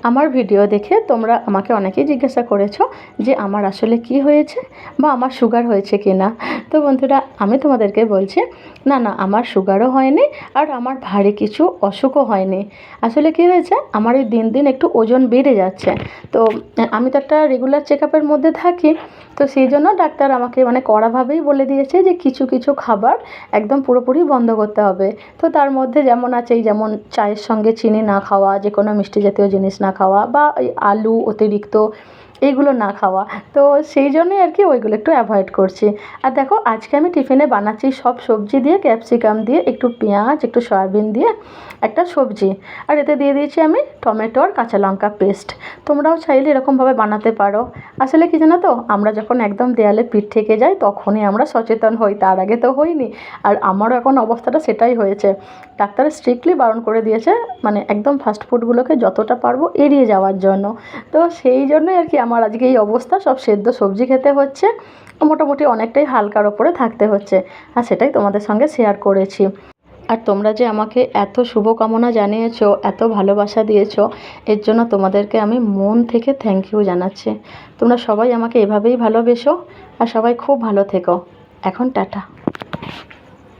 আমার ভিডিও দেখে তোমরা আমাকে অনেকেই জিজ্ঞাসা করেছো যে আমার আসলে কি হয়েছে বা আমার সুগার হয়েছে কি না। তো বন্ধুরা, আমি তোমাদেরকে বলছি, না না, আমার সুগারও হয়নি আর আমার ভারী কিছু অসুখও হয়নি। আসলে কি হয়েছে, আমার এই দিন দিন একটু ওজন বেড়ে যাচ্ছে। তো আমি তো একটা রেগুলার চেক আপের মধ্যে থাকি। তো সেই জন্য ডাক্তার আমাকে কড়াভাবেই বলে দিয়েছে যে কিছু কিছু খাবার একদম পুরোপুরি বন্ধ করতে হবে। তো তার মধ্যে যেমন আছে, এই যেমন চায়ের সঙ্গে চিনি না খাওয়া, যে কোনো মিষ্টি জাতীয় জিনিস না খাওয়া, বা এই আলু অতিরিক্ত এইগুলো না খাওয়া। তো সেই জন্যই আর কি ওইগুলো একটু অ্যাভয়েড করছি। আর দেখো, আজকে আমি টিফিনে বানাচ্ছি সব সবজি দিয়ে, ক্যাপসিকাম দিয়ে, একটু পেঁয়াজ, একটু সয়াবিন দিয়ে একটা সবজি। আর এতে দিয়ে দিয়েছি আমি টমেটো আর কাঁচা লঙ্কা পেস্ট। তোমরাও চাইলে এরকমভাবে বানাতে পারো। আসলে কি জানো তো, আমরা যখন একদম দেয়ালে পিঠ থেকে যাই তখনই আমরা সচেতন হই, তার আগে তো হইনি। আর আমারও এখন অবস্থাটা সেটাই হয়েছে। ডাক্তার স্ট্রিক্টলি বারণ করে দিয়েছে, একদম ফাস্ট ফুডগুলোকে যতটা পারবো এড়িয়ে যাওয়ার জন্য। তো সেই জন্যই আর কি আমার আজকে এই অবস্থা, সব সেদ্ধ সবজি খেতে হচ্ছে, মোটামুটি অনেকটাই হালকার ওপরে থাকতে হচ্ছে। আর সেটাই তোমাদের সঙ্গে শেয়ার করেছি। আর তোমরা যে আমাকে এত শুভকামনা জানিয়েছো, এত ভালোবাসা দিয়েছো, এর জন্য তোমাদেরকে আমি মন থেকে থ্যাংক ইউ জানাচ্ছি। তোমরা সবাই আমাকে এভাবেই ভালোবেসো আর সবাই খুব ভালো থেকো। এখন টাটা।